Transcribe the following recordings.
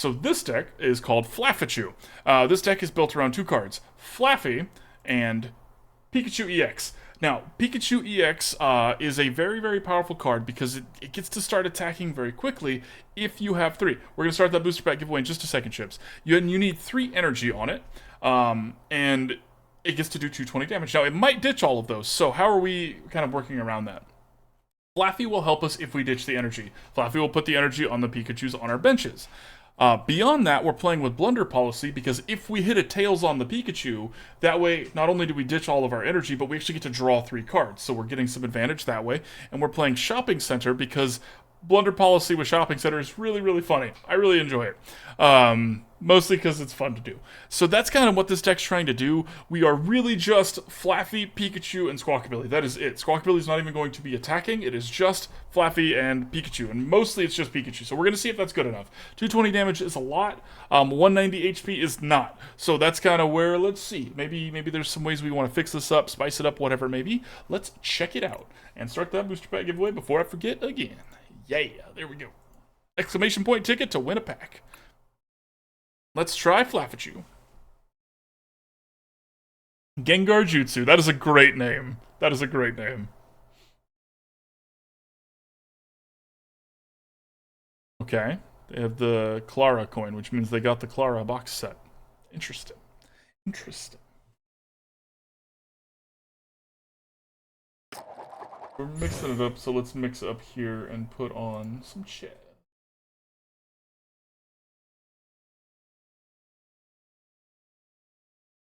So this deck is called FlaafAchu. This deck is built around two cards, Flaaffy and Pikachu EX. Now, Pikachu EX is a very, very powerful card because it gets to start attacking very quickly if you have 3. We're going to start that booster pack giveaway in just a second, Chips. You need 3 energy on it, and it gets to do 220 damage. Now, it might ditch all of those, so how are we kind of working around that? Flaaffy will help us if we ditch the energy. Flaaffy will put the energy on the Pikachus on our benches. Beyond that, we're playing with Blunder Policy, because if we hit a Tails on the Pikachu, that way, not only do we ditch all of our energy, but we actually get to draw 3 cards, so we're getting some advantage that way. And we're playing Shopping Center, because Blunder Policy with Shopping Center is really, really funny. I really enjoy it. Mostly because it's fun to do. So that's kind of what this deck's trying to do. We are really just Flaaffy, Pikachu, and Squawkabilly. That is it. Squawkabilly is not even going to be attacking. It is just Flaaffy and Pikachu. And mostly it's just Pikachu. So we're going to see if that's good enough. 220 damage is a lot. 190 HP is not. So that's kind of where, let's see. Maybe there's some ways we want to fix this up, spice it up, whatever it may be. Let's check it out. And start that booster pack giveaway before I forget again. Yeah, there we go. Exclamation point ticket to win a pack. Let's try FlaafAchu. Gengar Jutsu. That is a great name. That is a great name. Okay. They have the Clara coin, which means they got the Clara box set. Interesting. Interesting. We're mixing it up, so let's mix it up here and put on some chat.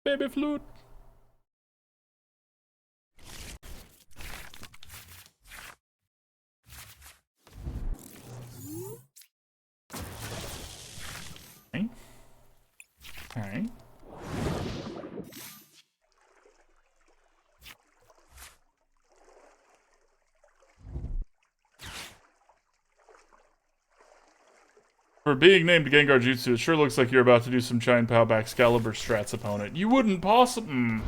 Baby flute. Okay. Okay. For being named Gengar Jutsu, it sure looks like you're about to do some Chine Pow Excalibur strats opponent. You wouldn't possibly...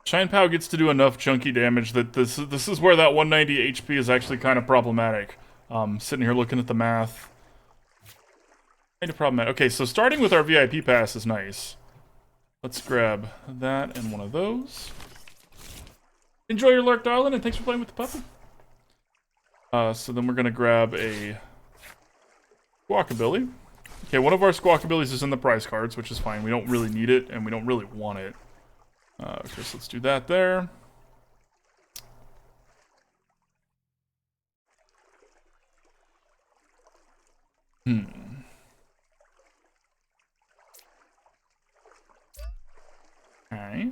Chine Pow gets to do enough chunky damage that this is where that 190 HP is actually kind of problematic. Sitting here looking at the math. Kind of problematic. Okay, so starting with our VIP pass is nice. Let's grab that and one of those. Enjoy your lurk, darling, and thanks for playing with the puppy. So then we're gonna grab a Squawkabilly. Okay, one of our Squawkabillies is in the prize cards, which is fine. We don't really need it, and we don't really want it. Okay, so let's do that there. Okay.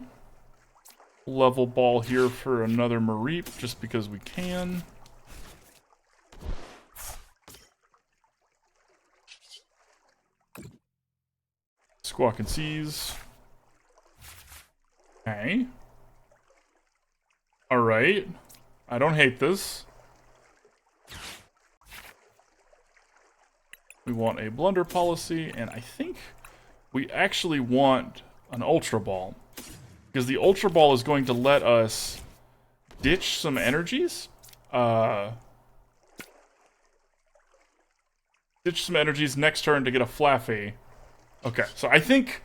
Level ball here for another Mareep, just because we can. Squawk and seize. Okay. Alright. I don't hate this. We want a Blunder Policy, and I think we actually want an Ultra Ball. Because the Ultra Ball is going to let us ditch some energies. Ditch some energies next turn to get a Flaaffy. Okay, so I think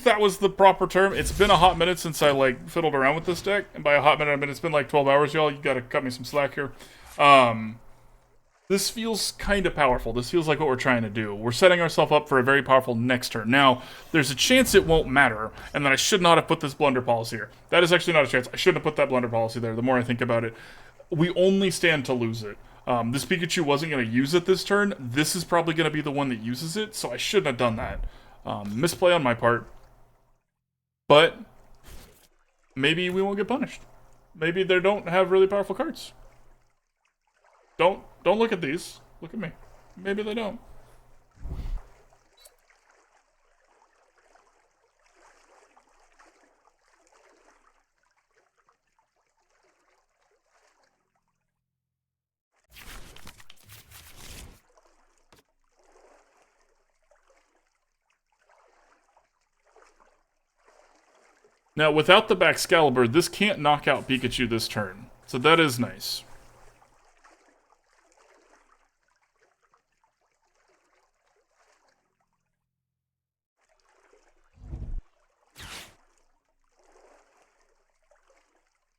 that was the proper term. It's been a hot minute since I, like, fiddled around with this deck. And by a hot minute, I mean it's been like 12 hours, y'all. You gotta cut me some slack here. This feels kind of powerful. This feels like what we're trying to do. We're setting ourselves up for a very powerful next turn. Now, there's a chance it won't matter, and that I should not have put this Blunder Policy here. That is actually not a chance. I shouldn't have put that Blunder Policy there, the more I think about it. We only stand to lose it. This Pikachu wasn't going to use it this turn. This is probably going to be the one that uses it, so I shouldn't have done that. Misplay on my part. But maybe we won't get punished. Maybe they don't have really powerful cards. Don't Don't look at these. Look at me. Maybe they don't. Now, without the Baxcalibur, this can't knock out Pikachu this turn. So that is nice.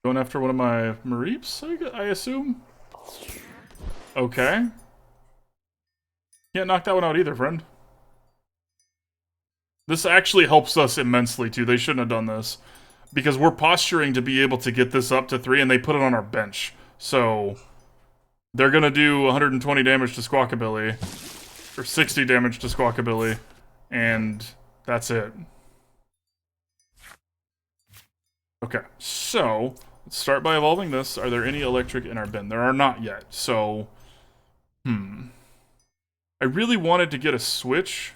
Going after one of my Mareeps, I assume? Okay. Can't knock that one out either, friend. This actually helps us immensely, too. They shouldn't have done this. Because we're posturing to be able to get this up to 3, and they put it on our bench. So, they're gonna do 120 damage to Squawkabilly. Or 60 damage to Squawkabilly. And that's it. Okay, so, let's start by evolving this. Are there any electric in our bin? There are not yet, so... I really wanted to get a switch,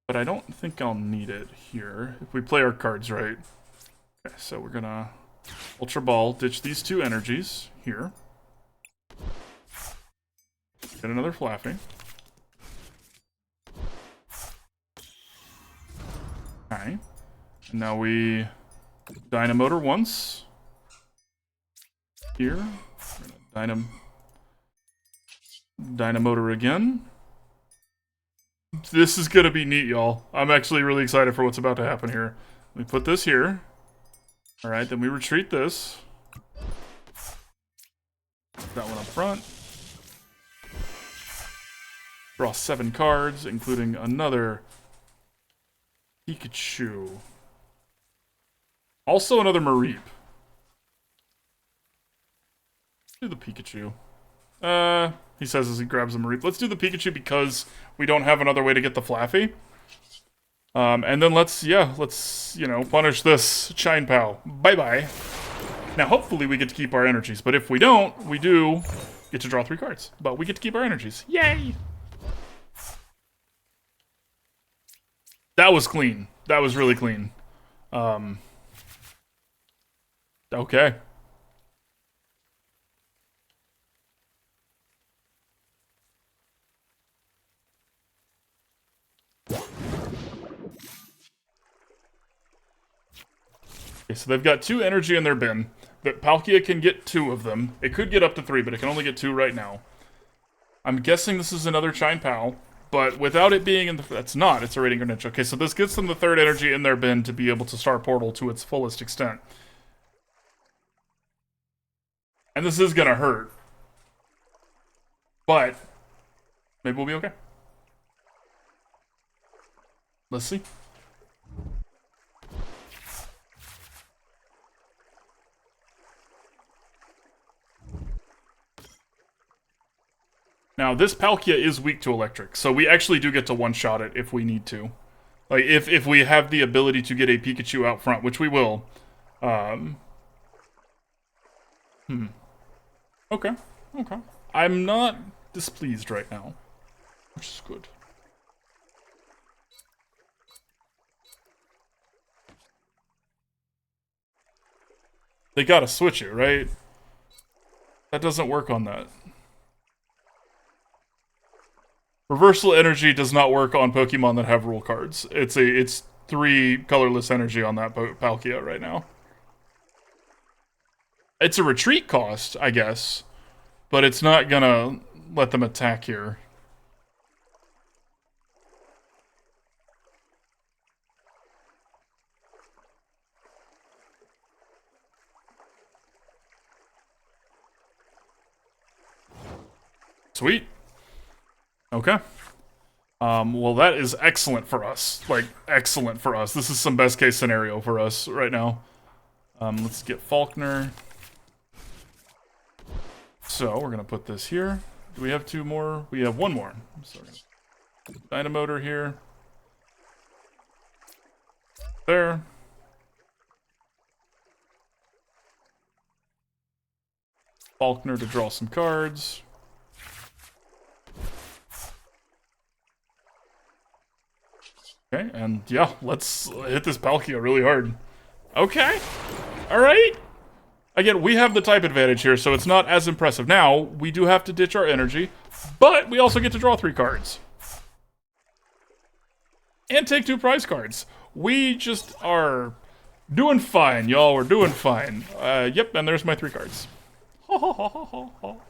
but I don't think I'll need it here if we play our cards right. Okay, so we're gonna Ultra Ball, ditch these 2 energies here. Get another Flaaffy. Okay. And now we Dynamotor once. Here. We're gonna Dynamotor again. This is gonna be neat, y'all. I'm actually really excited for what's about to happen here. We put this here. Alright, then we retreat this. That one up front. Draw 7 cards, including another Pikachu. Also another Mareep. Let's do the Pikachu. He says as he grabs a Mareep. Let's do the Pikachu because we don't have another way to get the Flaaffy. And then let's, you know, punish this Shine Pal. Bye-bye. Now, hopefully we get to keep our energies, but if we don't, we do get to draw 3 cards. But we get to keep our energies. Yay! That was clean. That was really clean. Okay. Okay, so they've got 2 energy in their bin. That Palkia can get 2 of them. It could get up to 3, but it can only get 2 right now. I'm guessing this is another Shine Pal, but without it being in the... That's not. It's a Rating Greninja. Okay, so this gets them the 3rd energy in their bin to be able to Star Portal to its fullest extent. And this is gonna hurt. But maybe we'll be okay. Let's see. Now, this Palkia is weak to electric, so we actually do get to one-shot it if we need to. Like, if we have the ability to get a Pikachu out front, which we will. Okay, okay. I'm not displeased right now, which is good. They gotta switch it, right? That doesn't work on that. Reversal energy does not work on Pokemon that have rule cards. It's 3 colorless energy on that Palkia right now. It's a retreat cost, I guess, but it's not gonna let them attack here. Sweet. Okay. Well, that is excellent for us. Like, excellent for us. This is some best case scenario for us right now. Let's get Falkner. So, we're gonna put this here. Do we have 2 more? We have 1 more. So, Dynamotor here. There. Falkner to draw some cards. Okay, and yeah, let's hit this Palkia really hard. Okay, alright. Again, we have the type advantage here, so it's not as impressive. Now, we do have to ditch our energy, but we also get to draw 3 cards. And take 2 prize cards. We just are doing fine, y'all. We're doing fine. Yep, and there's my 3 cards. Ho, ho, ho, ho, ho, ho.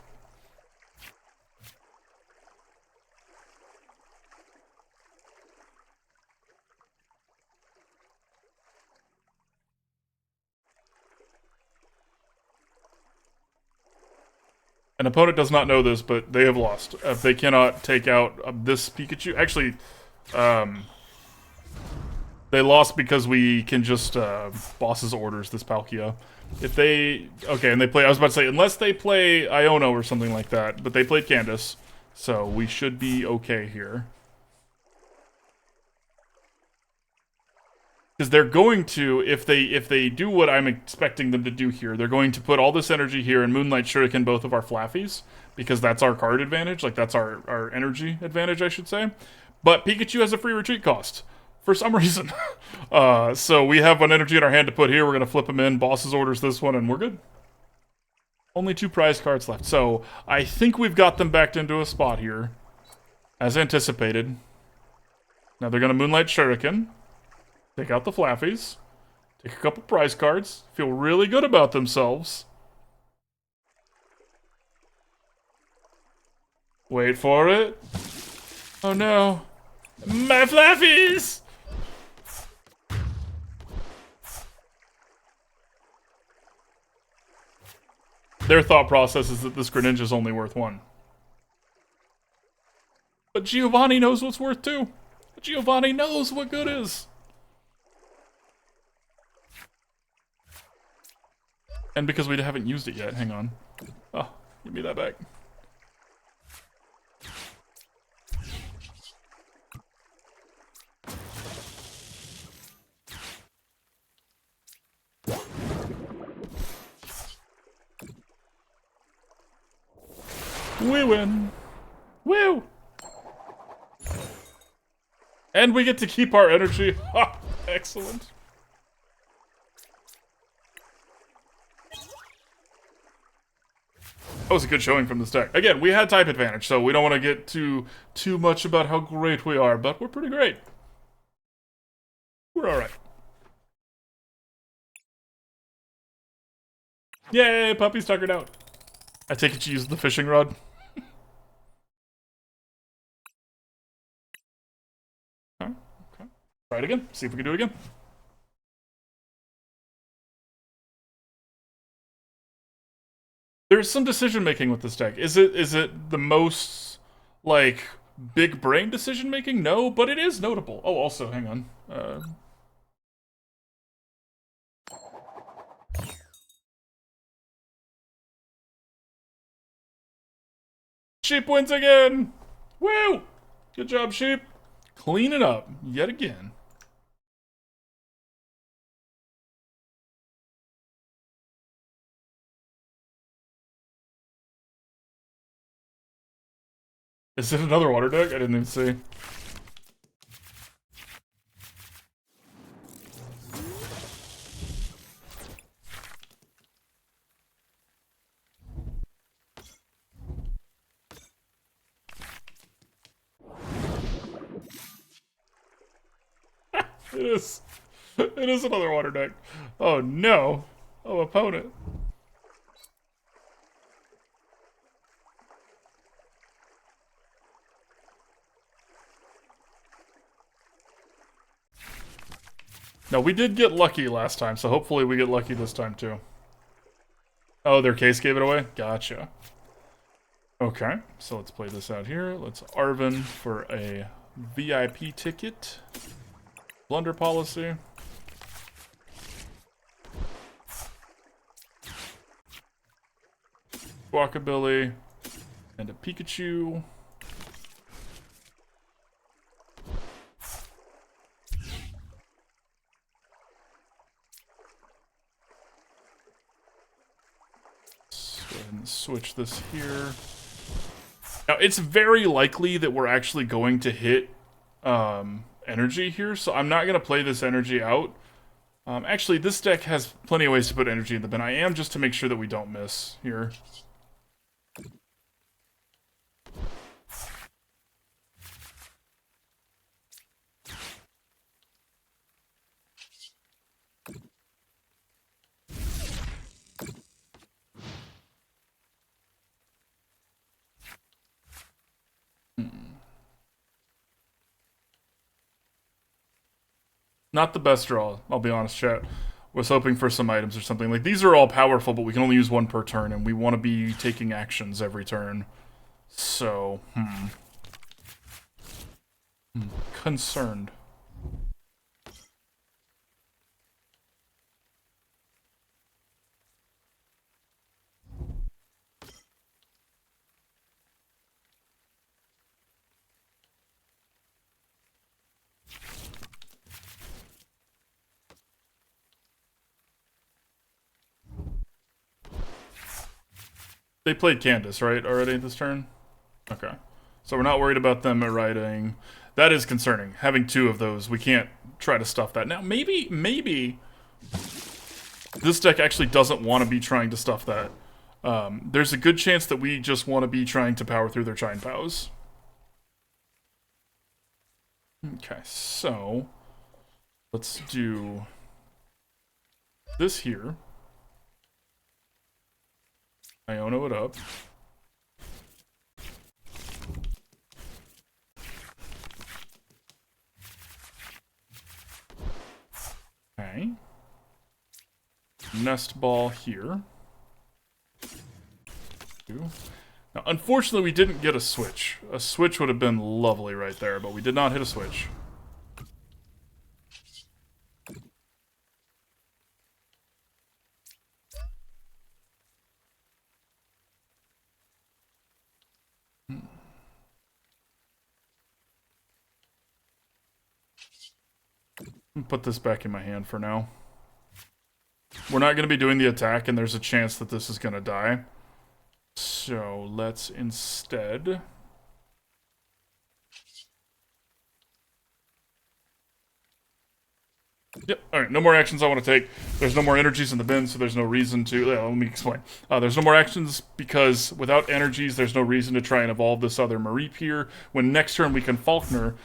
An opponent does not know this, but they have lost. If they cannot take out this Pikachu... Actually, they lost because we can just boss's orders this Palkia. If they... Okay, and they play... I was about to say, unless they play Iono or something like that, but they played Candace, so we should be okay here. Because they're going to, if they do what I'm expecting them to do here, they're going to put all this energy here and Moonlight Shuriken both of our Flaaffies, because that's our card advantage, like that's our energy advantage, I should say. But Pikachu has a free retreat cost, for some reason. So we have one energy in our hand to put here, we're going to flip him in, Boss's orders this one, and we're good. Only 2 prize cards left, so I think we've got them backed into a spot here, as anticipated. Now they're going to Moonlight Shuriken. Take out the Flaaffies. Take a couple prize cards. Feel really good about themselves. Wait for it. Oh no. My Flaaffies! Their thought process is that this Greninja's only worth 1. But Giovanni knows what's worth 2. Giovanni knows what good is. And because we haven't used it yet, hang on. Oh, give me that back. We win. Woo! And we get to keep our energy. Ha! Excellent. That was a good showing from this deck. Again, we had type advantage, so we don't want to get too much about how great we are, but we're pretty great. We're alright. Yay, puppy's tuckered out. I take it you used the fishing rod. Okay. Try it again. See if we can do it again. There's some decision making with this deck. Is it the most like big brain decision making? No, but it is notable. Oh, also, hang on. Sheep wins again! Woo! Good job, Sheep. Clean it up yet again. Is it another water deck? I didn't even see. It is. It is another water deck. Oh no. Oh, opponent. No, we did get lucky last time, so hopefully we get lucky this time too. Oh, their case gave it away? Gotcha. Okay, so let's play this out here. Let's Arven for a VIP ticket. Blunder Policy. Squawkabilly. And a Pikachu. and switch this here. Now, it's very likely that we're actually going to hit energy here, so I'm not going to play this energy out. Actually, this deck has plenty of ways to put energy in the bin. I am just to make sure that we don't miss here. Not the best draw, I'll be honest, chat. Was hoping for some items or something. Like, these are all powerful, but we can only use one per turn, and we want to be taking actions every turn. So, concerned. They played Candace, right, already this turn? Okay. So we're not worried about them writing. That is concerning. Having two of those, we can't try to stuff that. Now, maybe this deck actually doesn't want to be trying to stuff that. There's a good chance that we just want to be trying to power through their Chine Pows. Okay, so let's do this here. Iono it up. Okay. Nest Ball here. Now, unfortunately, we didn't get a switch. A switch would have been lovely right there, but we did not hit a switch. Put this back in my hand for now. We're not going to be doing the attack, and there's a chance that this is going to die. So let's instead... Yep, alright, no more actions I want to take. There's no more energies in the bin, so there's no reason to... Yeah, let me explain. There's no more actions because without energies, there's no reason to try and evolve this other Mareep here. When next turn we can Falkner...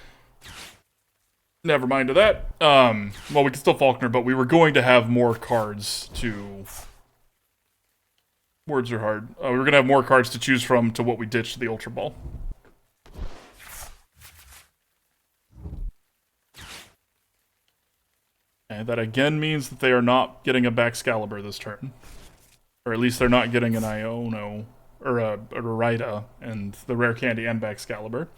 Never mind to that. Well, we can still Falkner, but we were going to have more cards to... Words are hard. We were going to have more cards to choose from to what we ditched the Ultra Ball. And that again means that they are not getting a Baxcalibur this turn. Or at least they're not getting an Iono, or a Rida, and the Rare Candy and Baxcalibur.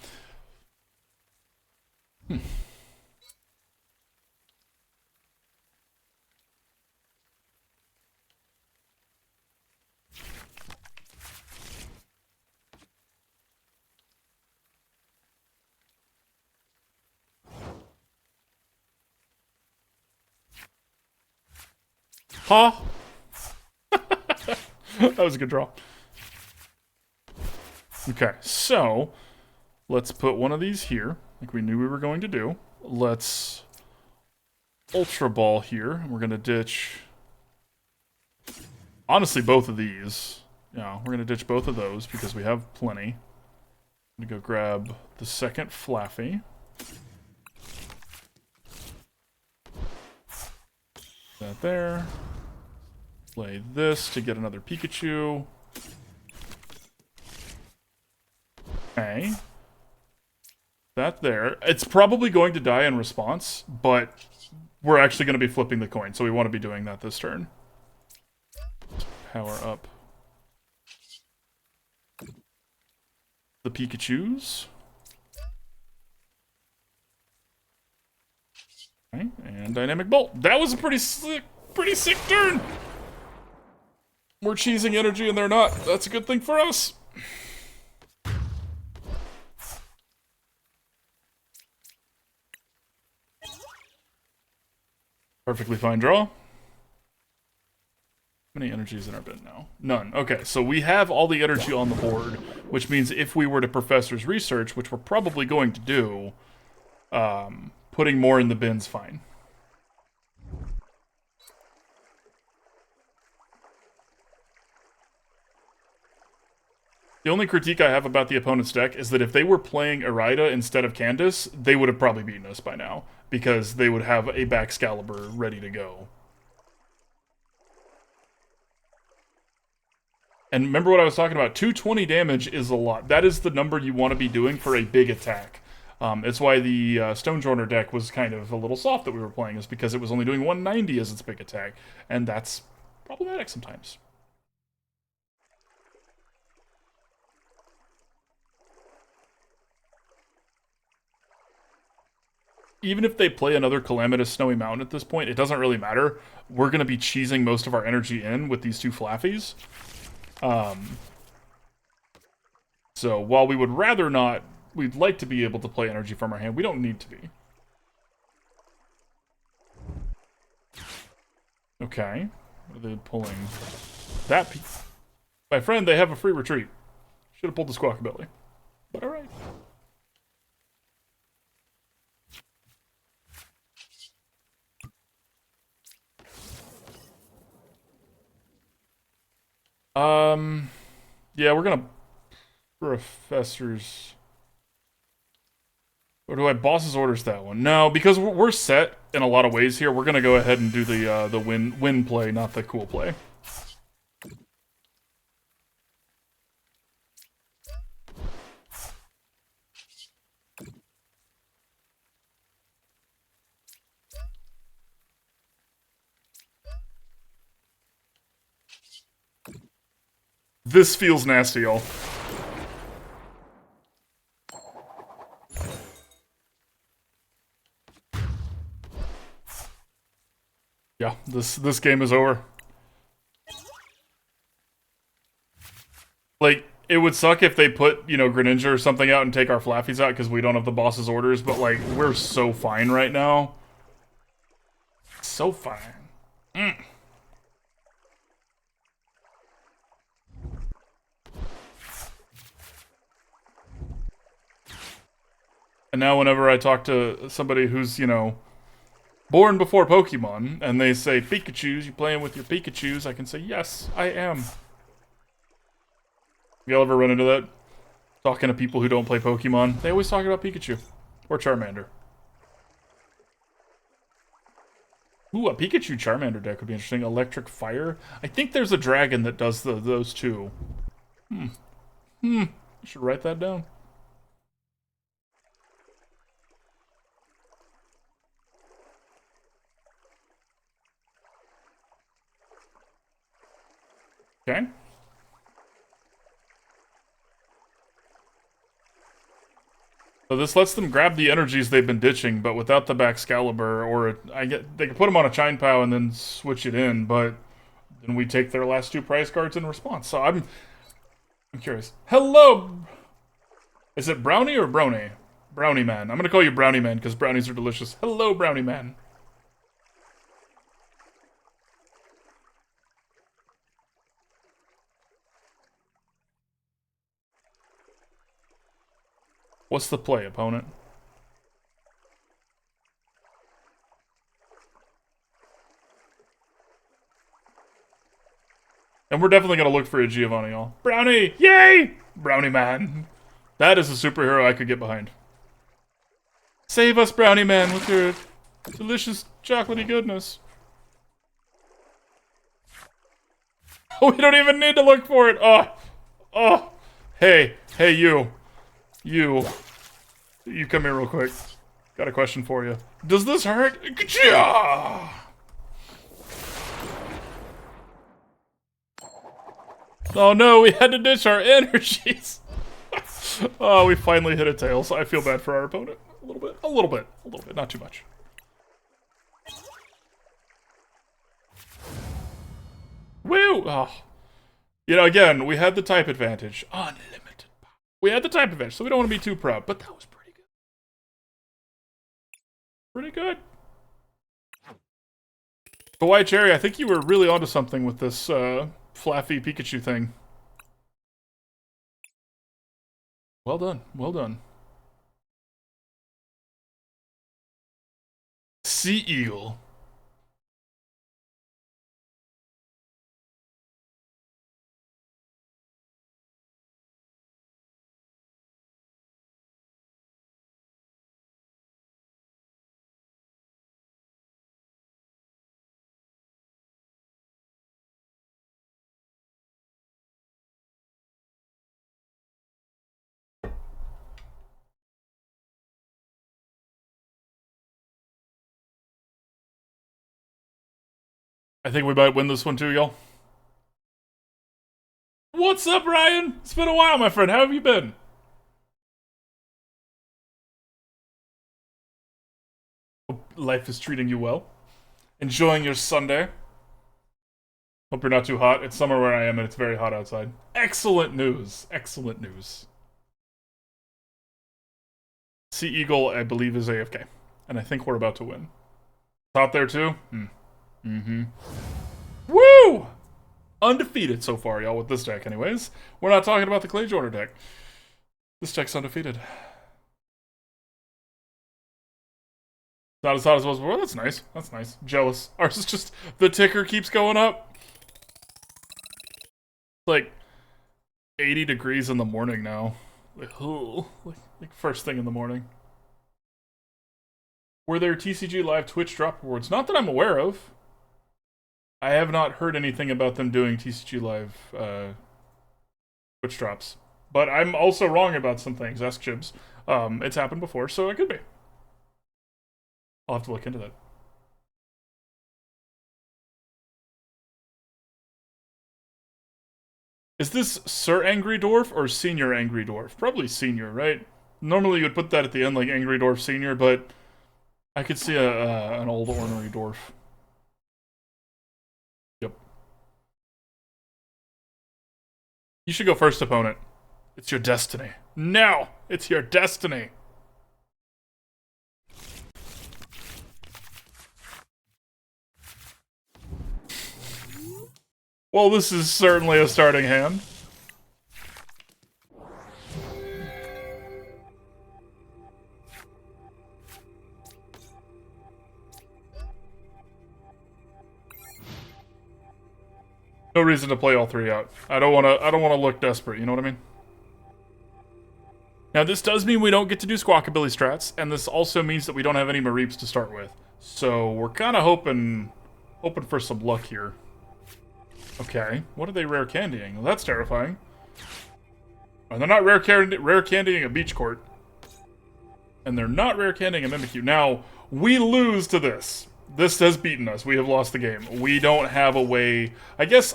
Huh? That was a good draw. Okay, so let's put one of these here, like we knew we were going to do. Let's Ultra Ball here. We're going to ditch, honestly, both of these. Yeah, we're going to ditch both of those because we have plenty. I'm going to go grab the second Flaaffy. That there. Play this to get another Pikachu. Okay. That there. It's probably going to die in response, but we're actually going to be flipping the coin, so we want to be doing that this turn. Power up the Pikachus. Okay, and Dynamic Bolt. That was a pretty sick turn! We're cheesing energy and they're not. That's a good thing for us. Perfectly fine draw. How many energies in our bin now? None. Okay, so we have all the energy on the board, which means if we were to Professor's Research, which we're probably going to do, putting more in the bin's fine. The only critique I have about the opponent's deck is that if they were playing Irida instead of Candace, they would have probably beaten us by now, because they would have a Baxcalibur ready to go. And remember what I was talking about, 220 damage is a lot. That is the number you want to be doing for a big attack. It's why the Stonejourner deck was kind of a little soft that we were playing, is because it was only doing 190 as its big attack, and that's problematic sometimes. Even if they play another Calamitous Snowy Mountain at this point, it doesn't really matter. We're going to be cheesing most of our energy in with these two Flaaffies. So while we would rather not, we'd like to be able to play energy from our hand, we don't need to be. Okay. What are they pulling? That piece. My friend, they have a free retreat. Should have pulled the Squawkabilly. But alright. Yeah, we're gonna Professor's. Or do I boss's orders that one? No, because we're set in a lot of ways here. We're gonna go ahead and do the win play, not the cool play. This feels nasty, y'all. Yeah, this game is over. Like, it would suck if they put, you know, Greninja or something out and take our Flaaffies out because we don't have the boss's orders, but, like, we're so fine right now. So fine. And now whenever I talk to somebody who's, you know, born before Pokemon, and they say, Pikachus, you playing with your Pikachus? I can say, yes, I am. Y'all ever run into that? Talking to people who don't play Pokemon, they always talk about Pikachu. Or Charmander. Ooh, a Pikachu Charmander deck would be interesting. Electric Fire? I think there's a dragon that does those two. I should write that down. Okay. So this lets them grab the energies they've been ditching, but without the Baxcalibur, or they can put them on a Chine Pow and then switch it in, but then we take their last two prize cards in response. So I'm curious. Hello! Is it Brownie or Brony? Brownie Man. I'm gonna call you Brownie Man because brownies are delicious. Hello, Brownie Man. What's the play, opponent? And we're definitely going to look for a Giovanni, y'all. Brownie! Yay! Brownie Man. That is a superhero I could get behind. Save us, Brownie Man, with your delicious chocolatey goodness. We don't even need to look for it. Oh. Hey, you. You come here real quick. Got a question for you. Does this hurt? Oh no, we had to ditch our energies. Oh, we finally hit a tail, so I feel bad for our opponent. A little bit, not too much. Woo! Oh. You know, again, we had the type advantage. Unlimited power. We had the type advantage, so we don't want to be too proud, but that was pretty good. Pretty good. But White Cherry, I think you were really onto something with this Flaaffy Pikachu thing. Well done, well done. Sea Eagle. I think we might win this one too, y'all. What's up, Ryan? It's been a while, my friend. How have you been? Hope life is treating you well. Enjoying your Sunday. Hope you're not too hot. It's summer where I am and it's very hot outside. Excellent news. Excellent news. Sea Eagle, I believe, is AFK. And I think we're about to win. Hot there too? Mm-hmm. Woo! Undefeated so far, y'all, with this deck anyways. We're not talking about the Clay Jordan deck. This deck's undefeated. Not as hot as it was before. That's nice. That's nice. Jealous. Ours is just... The ticker keeps going up. Like 80 degrees in the morning now. Like, ooh, like first thing in the morning. Were there TCG Live Twitch drop rewards? Not that I'm aware of. I have not heard anything about them doing TCG Live Twitch drops. But I'm also wrong about some things. Ask Chibs. It's happened before, so it could be. I'll have to look into that. Is this Sir Angry Dwarf or Senior Angry Dwarf? Probably Senior, right? Normally you would put that at the end like Angry Dwarf Senior, but I could see an old ornery dwarf. Yep. You should go first, opponent. It's your destiny. No! It's your destiny! Well, this is certainly a starting hand. No reason to play all three out. I don't want to look desperate, you know what I mean? Now, this does mean we don't get to do Squawkabilly strats, and this also means that we don't have any Mareeps to start with. So, we're kind of hoping for some luck here. Okay, what are they rare candying? Well, that's terrifying. Oh, they're not rare candying a Beach Court. And they're not rare candying a Mimikyu. Now, we lose to this. This has beaten us. We have lost the game. We don't have a way... I guess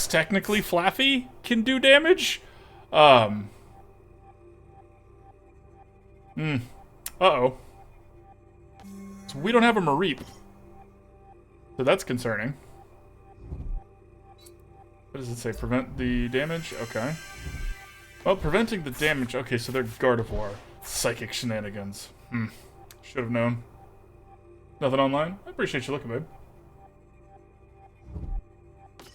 technically Flaaffy can do damage? Uh-oh. So we don't have a Mareep. So that's concerning. What does it say? Prevent the damage? Okay. Well, preventing the damage... Okay, so they're Gardevoir. Psychic shenanigans. Should have known. Nothing online? I appreciate you looking, babe.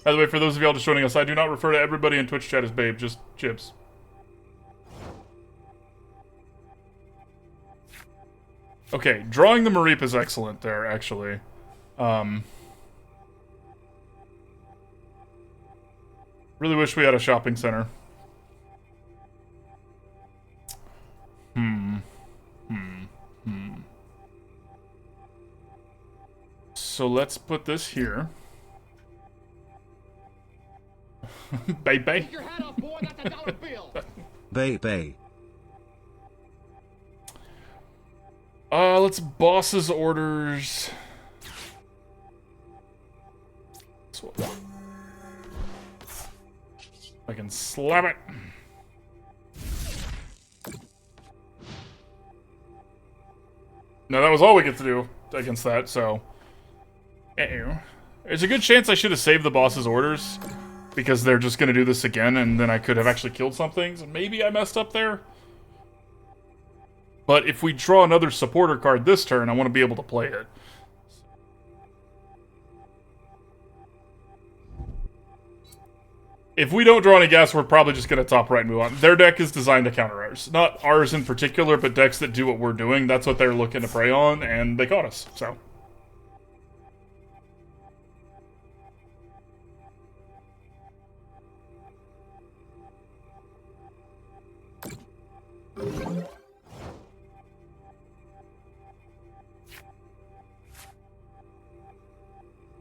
By the way, for those of y'all just joining us, I do not refer to everybody in Twitch chat as babe, just Chips. Okay, drawing the Mareep is excellent there, actually. Really wish we had a shopping center. So let's put this here. Bay. Bay. Let's boss's orders. I can slap it. No, that was all we get to do against that, so... There's a good chance I should have saved the boss's orders, because they're just going to do this again, and then I could have actually killed some things, and maybe I messed up there. But if we draw another supporter card this turn, I want to be able to play it. If we don't draw any gas, we're probably just going to top right and move on. Their deck is designed to counter ours. Not ours in particular, but decks that do what we're doing. That's what they're looking to prey on, and they caught us, so.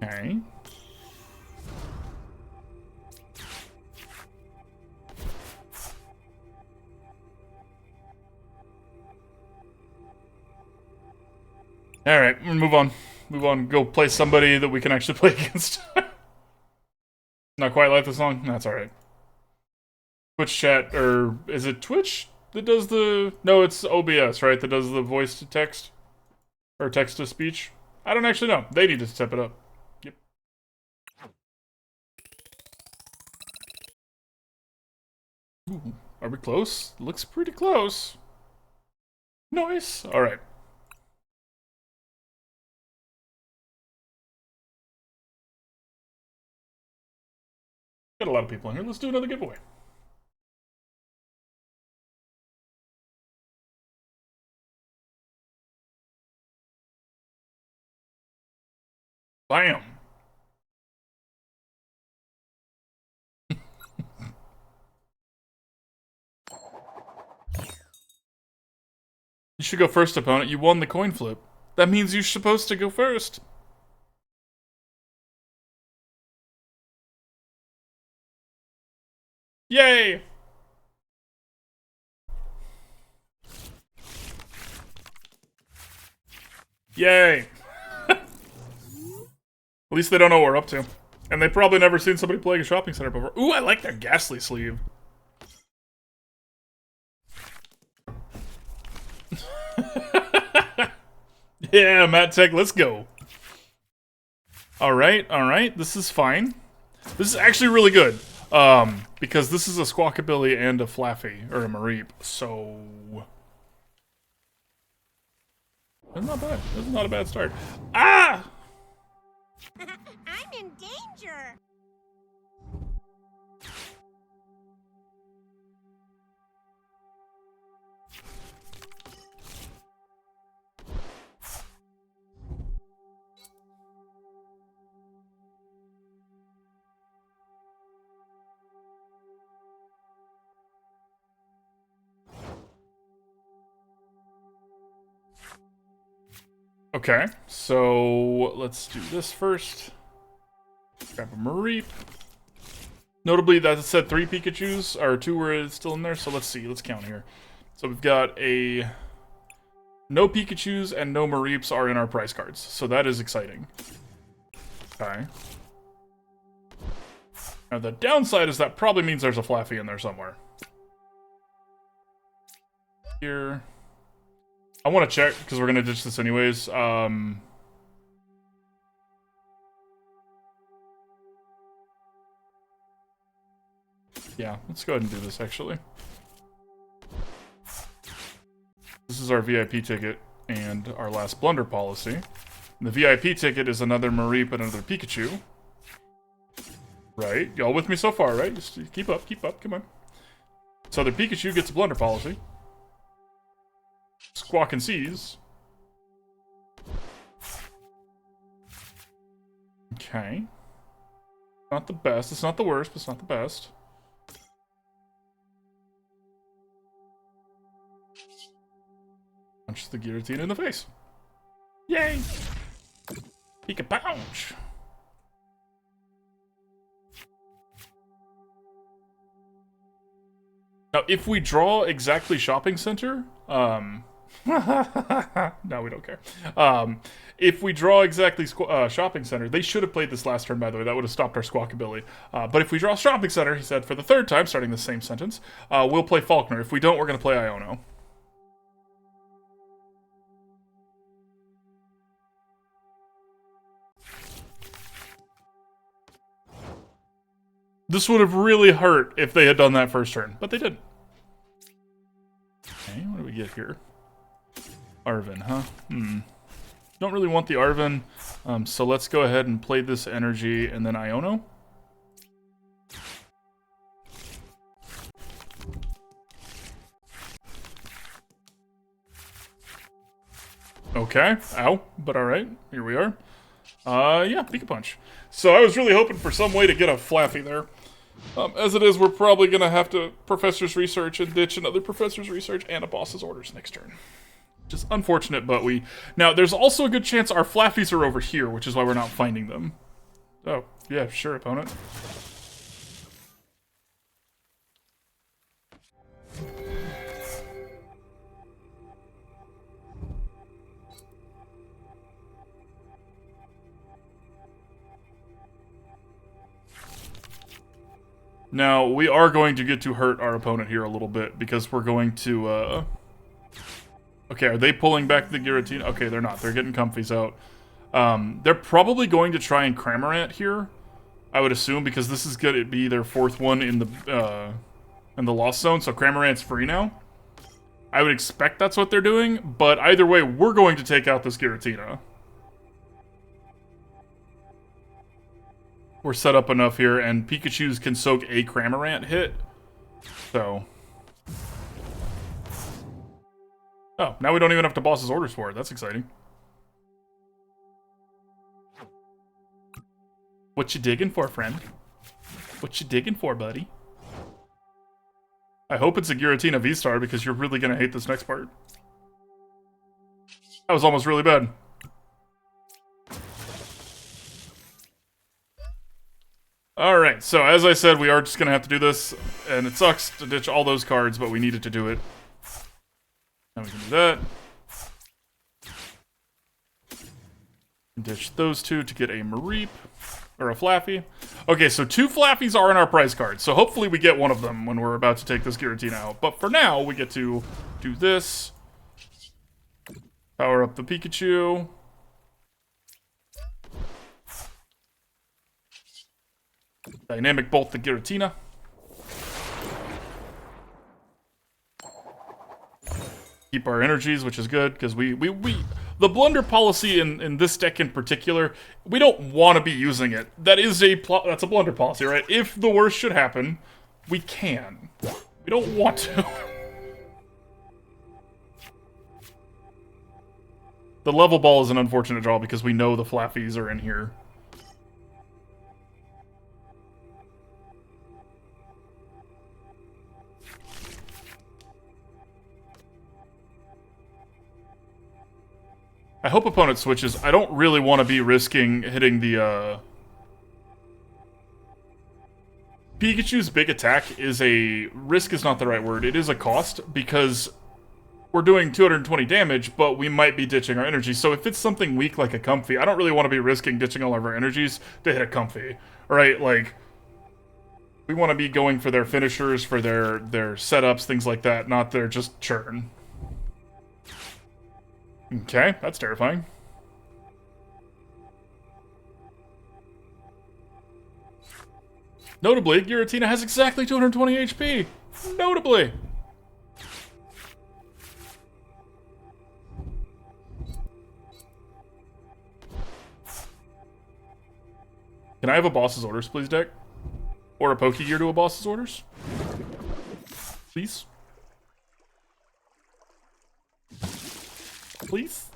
Okay. Alright, move on. Move on. Go play somebody that we can actually play against. Not quite like this song? That's alright. Twitch chat, or is it Twitch that does the... No, it's OBS, right? That does the voice to text? Or text to speech? I don't actually know. They need to step it up. Yep. Ooh, are we close? Looks pretty close. Nice. Alright. Got a lot of people in here. Let's do another giveaway. Bam! You should go first, opponent. You won the coin flip. That means you're supposed to go first. Yay! Yay! At least they don't know what we're up to. And they've probably never seen somebody playing a shopping center before. Ooh, I like their ghastly sleeve. Yeah, Matt Tech, let's go. Alright, alright. This is fine. This is actually really good. Because this is a Squawkabilly and a Flaaffy, or a Mareep, so... That's not bad. That's not a bad start. Ah! I'm in danger! Okay, so let's do this first. Grab a Mareep. Notably, that said 3 Pikachus, or 2 were still in there, so let's see, let's count here. So we've got a... No Pikachus and no Mareeps are in our prize cards, so that is exciting. Okay. Now the downside is that probably means there's a Flaaffy in there somewhere. Here... I want to check, because we're going to ditch this anyways. Yeah, let's go ahead and do this, actually. This is our VIP ticket and our last Blunder Policy. And the VIP ticket is another Mareep and another Pikachu. Right? Y'all with me so far, right? Just keep up, come on. So the Pikachu gets a Blunder Policy. Squawk and Seize. Okay. Not the best. It's not the worst, but it's not the best. Punch the guillotine in the face. Yay! Pika Pouch! Now, if we draw exactly Shopping Center, no, we don't care. If we draw exactly Shopping Center, they should have played this last turn, by the way. That would have stopped our Squawkabilly. But if we draw Shopping Center, he said, for the 3rd time, starting the same sentence, we'll play Falkner. If we don't, we're going to play Iono. This would have really hurt if they had done that first turn, but they didn't. Okay, what do we get here? Arven, huh? Don't really want the Arven, so let's go ahead and play this energy and then Iono. Okay. Ow. But alright. Here we are. Yeah, Pika Punch. So I was really hoping for some way to get a Flaaffy there. As it is, we're probably going to have to Professor's Research and ditch another Professor's Research and a Boss's Orders next turn. Which is unfortunate, but we... Now, there's also a good chance our Flaaffies are over here, which is why we're not finding them. Oh, yeah, sure, opponent. Now, we are going to get to hurt our opponent here a little bit, because we're going to, Okay, are they pulling back the Giratina? Okay, they're not. They're getting Comfies out. They're probably going to try and Cramorant here, I would assume, because this is going to be their fourth one in the Lost Zone, so Cramorant's free now. I would expect that's what they're doing, but either way, we're going to take out this Giratina. We're set up enough here, and Pikachus can soak a Cramorant hit. So. Oh, now we don't even have to Boss's Orders for it. That's exciting. What you digging for, friend? What you digging for, buddy? I hope it's a Giratina V-Star, because you're really gonna hate this next part. That was almost really bad. Alright, so as I said, we are just going to have to do this, and it sucks to ditch all those cards, but we needed to do it. Now we can do that. Ditch those two to get a Mareep, or a Flaaffy. Okay, so 2 Flaaffies are in our prize card, so hopefully we get one of them when we're about to take this Giratina out. But for now, we get to do this. Power up the Pikachu. Dynamic Bolt the Giratina. Keep our energies, which is good, because the Blunder Policy in this deck in particular, we don't want to be using it. That's a Blunder Policy, right? If the worst should happen, we can. We don't want to. The Level Ball is an unfortunate draw, because we know the Flaaffies are in here. I hope opponent switches. I don't really want to be risking hitting the, Pikachu's big attack is a... Risk is not the right word. It is a cost, because we're doing 220 damage, but we might be ditching our energy. So if it's something weak like a Comfy, I don't really want to be risking ditching all of our energies to hit a Comfy. Right? Like, we want to be going for their finishers, for their setups, things like that, not their just churn. Okay, that's terrifying. Notably, Giratina has exactly 220 HP! Notably! Can I have a Boss's Orders, please, deck? Or a Pokégear to a Boss's Orders? Please? Please?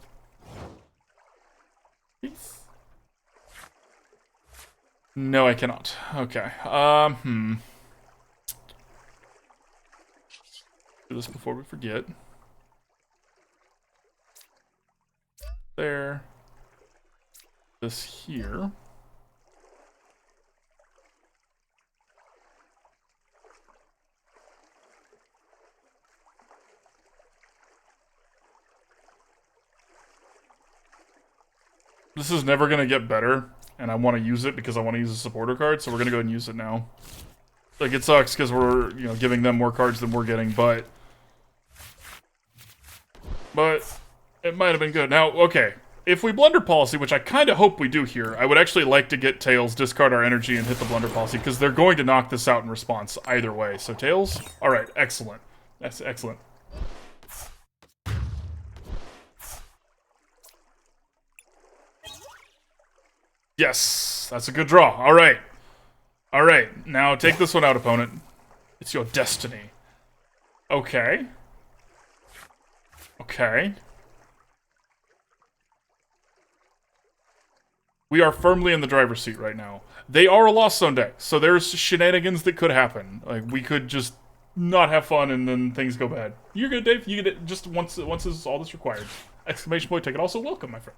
Please? No, I cannot. Okay. Do this before we forget. There. This here. This is never going to get better, and I want to use it because I want to use a supporter card, so we're going to go ahead and use it now. Like, it sucks because we're, you know, giving them more cards than we're getting, but it might have been good. Now, okay, if we Blunder Policy, which I kind of hope we do here, I would actually like to get Tails, discard our energy, and hit the Blunder Policy, because they're going to knock this out in response either way. So, Tails? Alright, excellent. That's excellent. Yes, that's a good draw. All right. All right, now take this one out, opponent. It's your destiny. Okay. Okay. We are firmly in the driver's seat right now. They are a Lost Zone deck, so there's shenanigans that could happen. Like, we could just not have fun and then things go bad. You're good, Dave. You get it just once is all that's required. Exclamation point ticket. Also, welcome, my friend.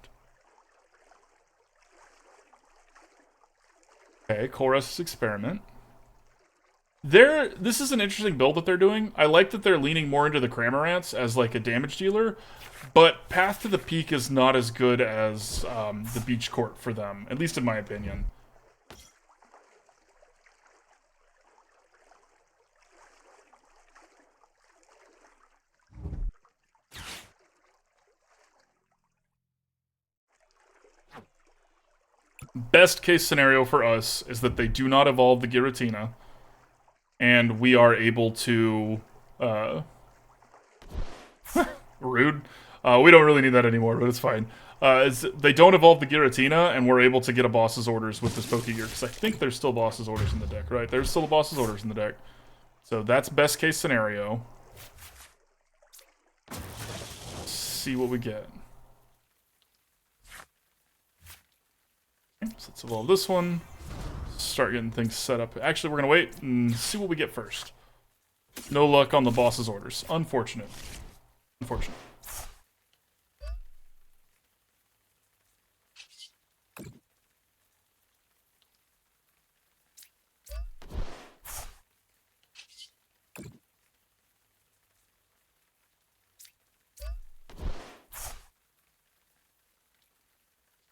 Okay, Colress's Experiment. This is an interesting build that they're doing. I like that they're leaning more into the Cramorants as like a damage dealer, but Path to the Peak is not as good as the Beach Court for them, at least in my opinion. Best case scenario for us is that they do not evolve the Giratina, and we are able to... rude. We don't really need that anymore, but it's fine. They don't evolve the Giratina, and we're able to get a boss's orders with this Pokégear, because I think there's still boss's orders in the deck, right? There's still boss's orders in the deck. So that's best case scenario. Let's see what we get. Okay, so let's evolve this one. Start getting things set up. Actually, we're going to wait and see what we get first. No luck on the boss's orders. Unfortunate. Unfortunate.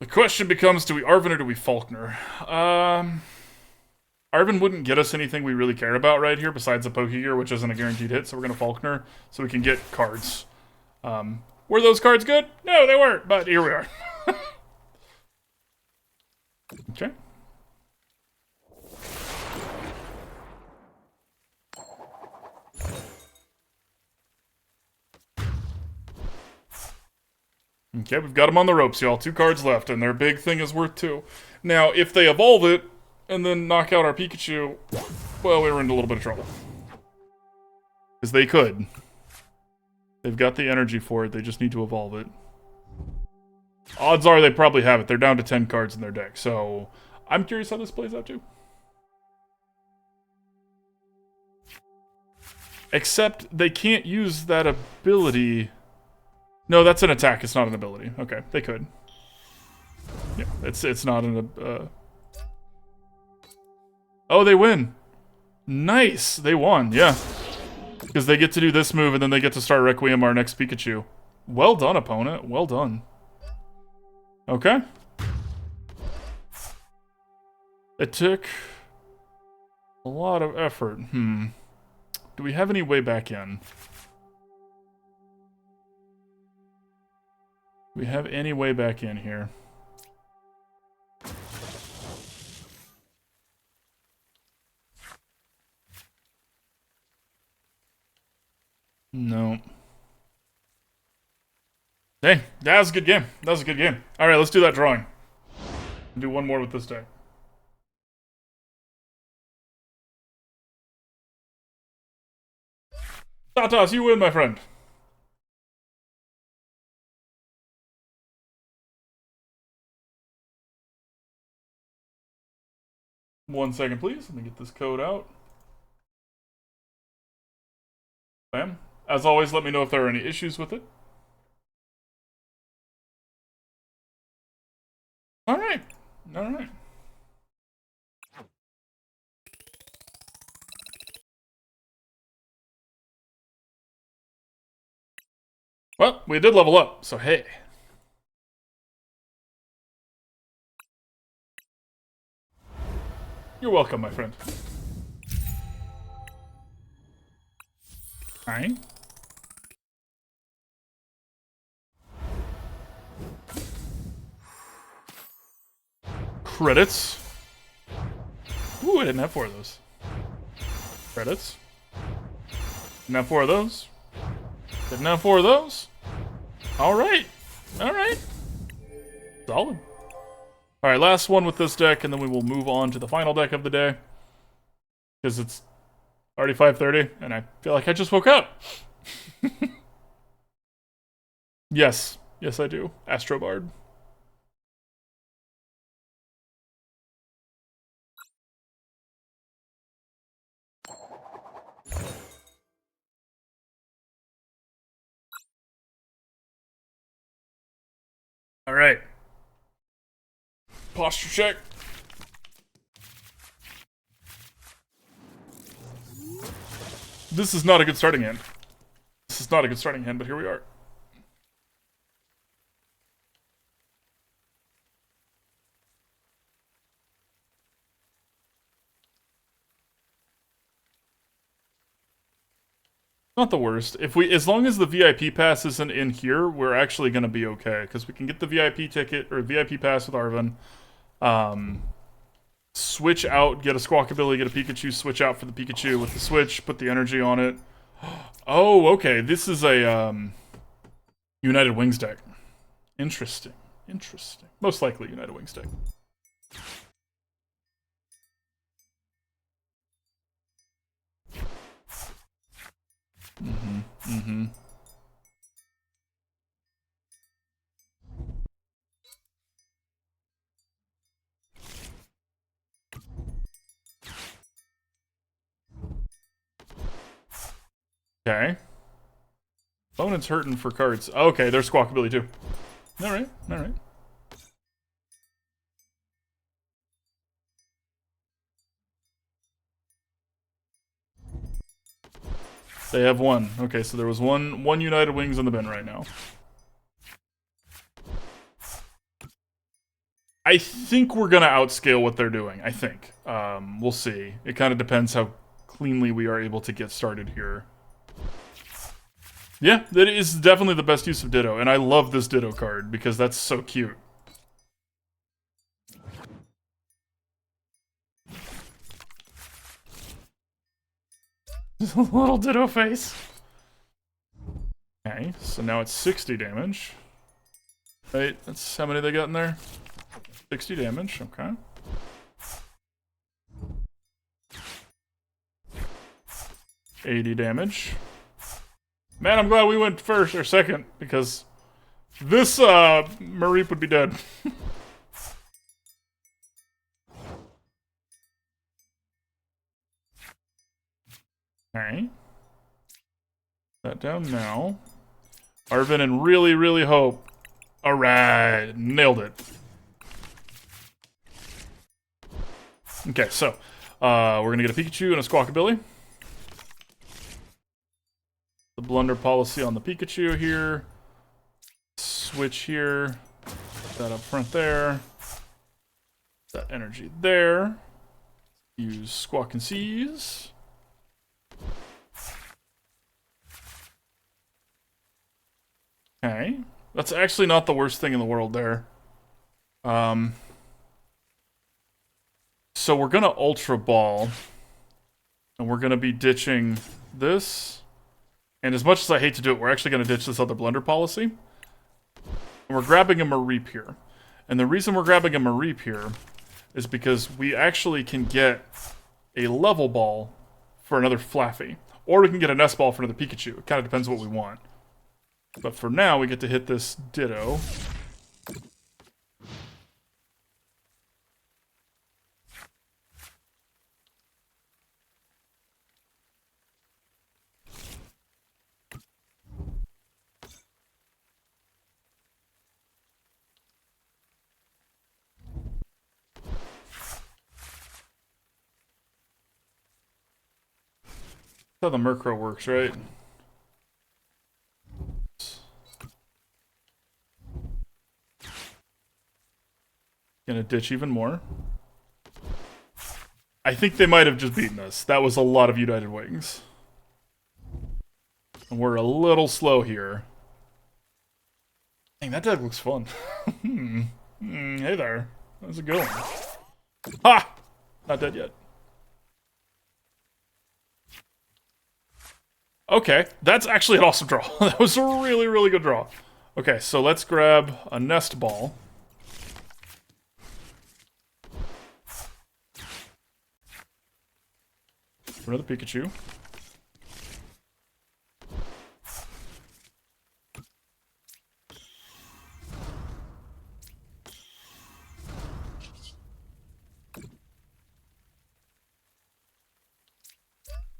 The question becomes, do we Arven or do we Falkner? Arven wouldn't get us anything we really cared about right here besides a Pokégear, which isn't a guaranteed hit, so we're going to Falkner so we can get cards. Were those cards good? No, they weren't, but here we are. Okay. Okay, we've got them on the ropes, y'all. 2 cards left, and their big thing is worth 2. Now, if they evolve it, and then knock out our Pikachu, well, we were in a little bit of trouble. Because they could. They've got the energy for it, they just need to evolve it. Odds are they probably have it. They're down to 10 cards in their deck, so I'm curious how this plays out, too. Except they can't use that ability... No, that's an attack. It's not an ability. Okay, they could. Yeah, it's not an... Oh, they win. Nice. They won, yeah. Because they get to do this move, and then they get to start Requiem our next Pikachu. Well done, opponent. Well done. Okay. It took a lot of effort. Do we have any way back in? Do we have any way back in here? No. Hey, that was a good game. That was a good game. Alright, let's do that drawing. Do one more with this deck. Tatas, you win, my friend. One second, please. Let me get this code out. Bam. As always, let me know if there are any issues with it. Alright. Alright. Well, we did level up, so hey. You're welcome, my friend. Alright. Credits. Ooh, I didn't have 4 of those. Credits. Didn't have 4 of those. Didn't have 4 of those. Alright. Alright. Solid. Alright, last one with this deck, and then we will move on to the final deck of the day. Because it's already 5:30, and I feel like I just woke up. Yes. Yes, I do. Astrobard. All right. Posture check. This is not a good starting hand. This is not a good starting hand, but here we are. Not the worst. As long as the VIP pass isn't in here, we're actually going to be okay, because we can get the VIP ticket or VIP pass with Arven. Switch out, get a Squawkabilly, get a Pikachu, switch out for the Pikachu with the switch, put the energy on it. Oh, okay. This is a United Wings deck. Interesting. Interesting. Most likely United Wings deck. Okay. Opponent's hurting for cards. Okay, there's Squawkabilly too. Alright, alright. They have one. Okay, so there was one United Wings in the bin right now. I think we're gonna outscale what they're doing. I think. We'll see. It kind of depends how cleanly we are able to get started here. Yeah, that is definitely the best use of Ditto, and I love this Ditto card because that's so cute. Little Ditto face. Okay, so now it's 60 damage. Right, that's how many they got in there? 60 damage, okay. $80 damage. Man, I'm glad we went first or second, because this Mareep would be dead. Alright. That down now. Arven and really, really hope. Alright, nailed it. Okay, so we're gonna get a Pikachu and a Squawkabilly. The Blunder Policy on the Pikachu here. Switch here. Put that up front there. That energy there. Use Squawk and Seize. Okay. That's actually not the worst thing in the world there. So we're gonna Ultra Ball. And we're gonna be ditching this. And as much as I hate to do it, we're actually gonna ditch this other Blunder Policy. And we're grabbing a Mareep here. And the reason we're grabbing a Mareep here is because we actually can get a Level Ball for another Flaaffy. Or we can get a Nest Ball for another Pikachu. It kind of depends what we want. But for now, we get to hit this Ditto. That's how the Murkrow works, right? Gonna ditch even more. I think they might have just beaten us. That was a lot of United Wings. And we're a little slow here. Dang, that deck looks fun. Hey there. How's it going? Ha! Not dead yet. Okay, that's actually an awesome draw. That was a really, really good draw. Okay, so let's grab a Nest Ball. Another Pikachu.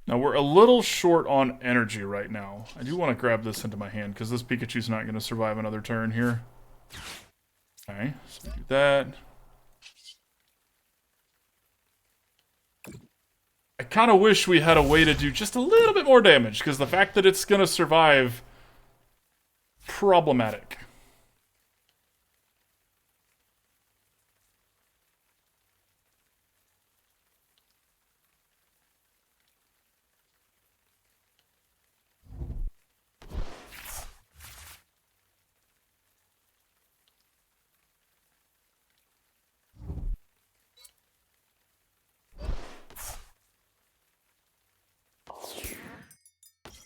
Now we're a little short on energy right now. I do want to grab this into my hand because this Pikachu's not going to survive another turn here. Okay, so we do that. I kind of wish we had a way to do just a little bit more damage, because the fact that it's going to survive, problematic.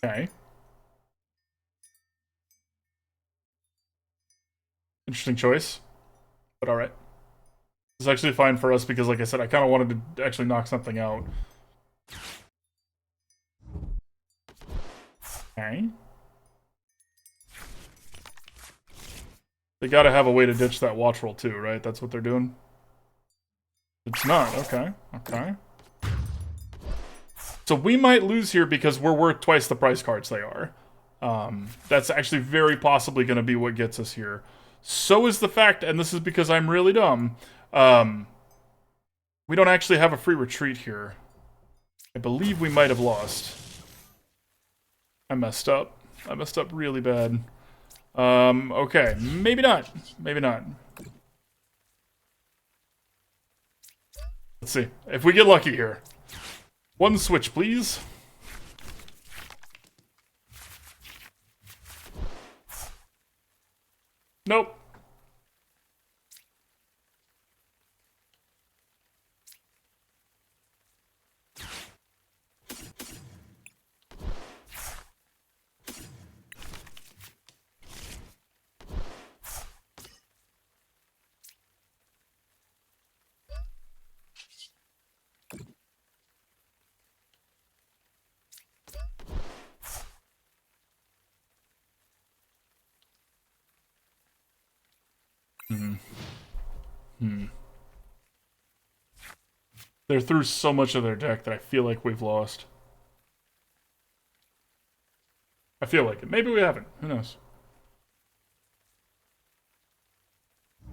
Okay. Interesting choice, but alright. It's actually fine for us because, like I said, I kind of wanted to actually knock something out. Okay. They gotta have a way to ditch that watch roll too, right? That's what they're doing? It's not. Okay. Okay. So we might lose here because we're worth twice the price cards they are. That's actually very possibly going to be what gets us here. So is the fact, and this is because I'm really dumb, we don't actually have a free retreat here. I believe we might have lost. I messed up. I messed up really bad. Okay. Maybe not. Maybe not. Let's see. If we get lucky here. One switch, please. Nope. They're through so much of their deck that I feel like we've lost. I feel like it. Maybe we haven't. Who knows?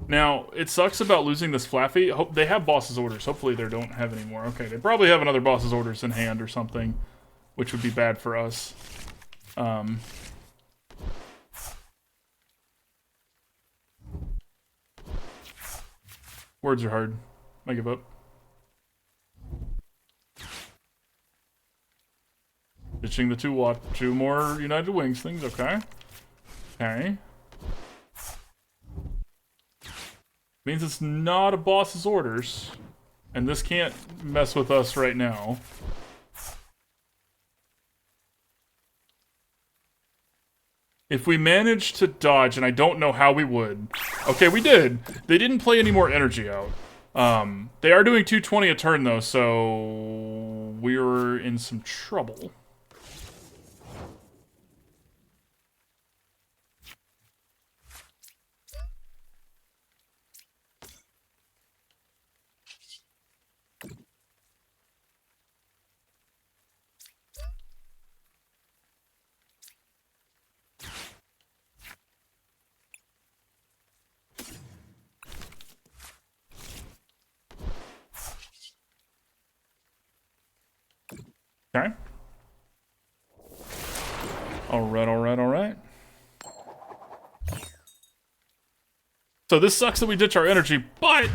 Now, it sucks about losing this Flaaffy. They have boss's orders. Hopefully they don't have any more. Okay, they probably have another boss's orders in hand or something, which would be bad for us. Words are hard. I give up. Ditching the two more United Wings things, okay. Okay. Means it's not a boss's orders. And this can't mess with us right now. If we manage to dodge, and I don't know how we would. Okay, we did. They didn't play any more energy out. They are doing 220 a turn, though, so we're in some trouble. Okay. Alright, alright, alright. So this sucks that we ditch our energy, but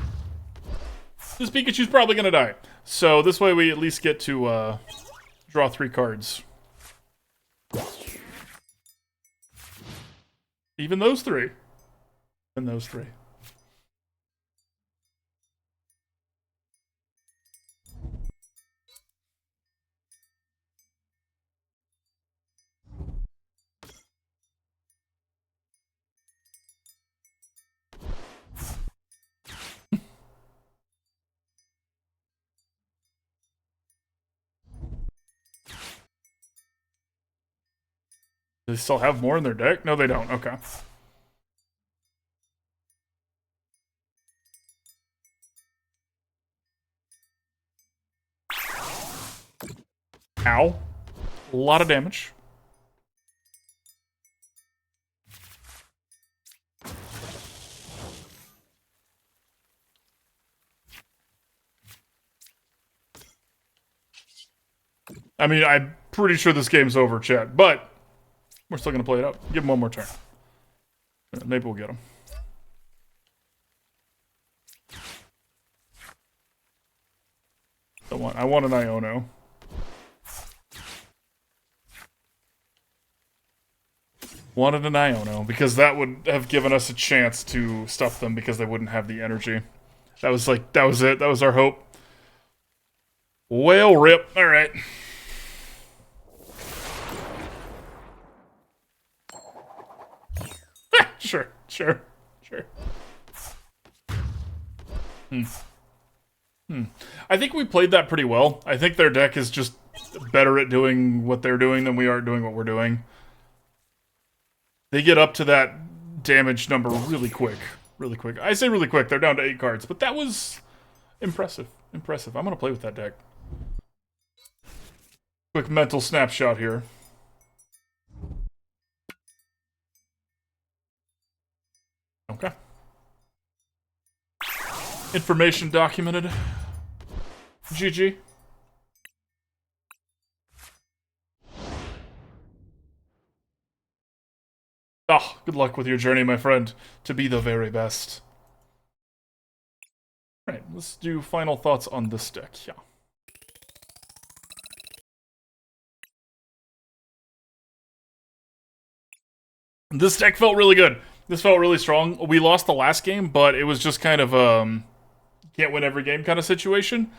this Pikachu's probably gonna die. So this way we at least get to draw 3 cards. Even those 3. And those 3. Do they still have more in their deck? No, they don't. Okay. Ow. A lot of damage. I mean, I'm pretty sure this game's over, chat, but we're still going to play it out. Give him one more turn. Maybe we'll get him. I want an Iono. Wanted an Iono, because that would have given us a chance to stuff them because they wouldn't have the energy. That was it. That was our hope. Well, rip. Alright. Sure. I think we played that pretty well. I think their deck is just better at doing what they're doing than we are doing what we're doing. They get up to that damage number really quick. Really quick. I say really quick. They're down to 8 cards, but that was impressive. Impressive. I'm going to play with that deck. Quick mental snapshot here. Okay. Information documented. GG. Oh, good luck with your journey, my friend, to be the very best. Alright, let's do final thoughts on this deck, yeah. This deck felt really good. This felt really strong. We lost the last game, but it was just kind of can't win every game kind of situation.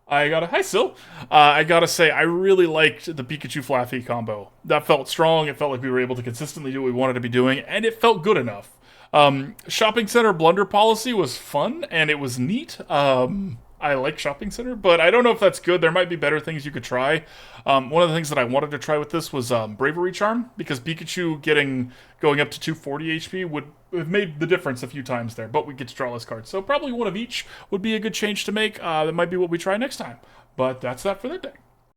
Hi Sil. I gotta say, I really liked the Pikachu Flaaffy combo. That felt strong. It felt like we were able to consistently do what we wanted to be doing, and it felt good enough. Shopping Center Blunder Policy was fun, and it was neat. I like Shopping Center, but I don't know if that's good. There might be better things you could try. One of the things that I wanted to try with this was Bravery Charm, because Pikachu going up to 240 HP would have made the difference a few times there, but we get to draw less cards. So probably one of each would be a good change to make. That might be what we try next time. But that's that for that day.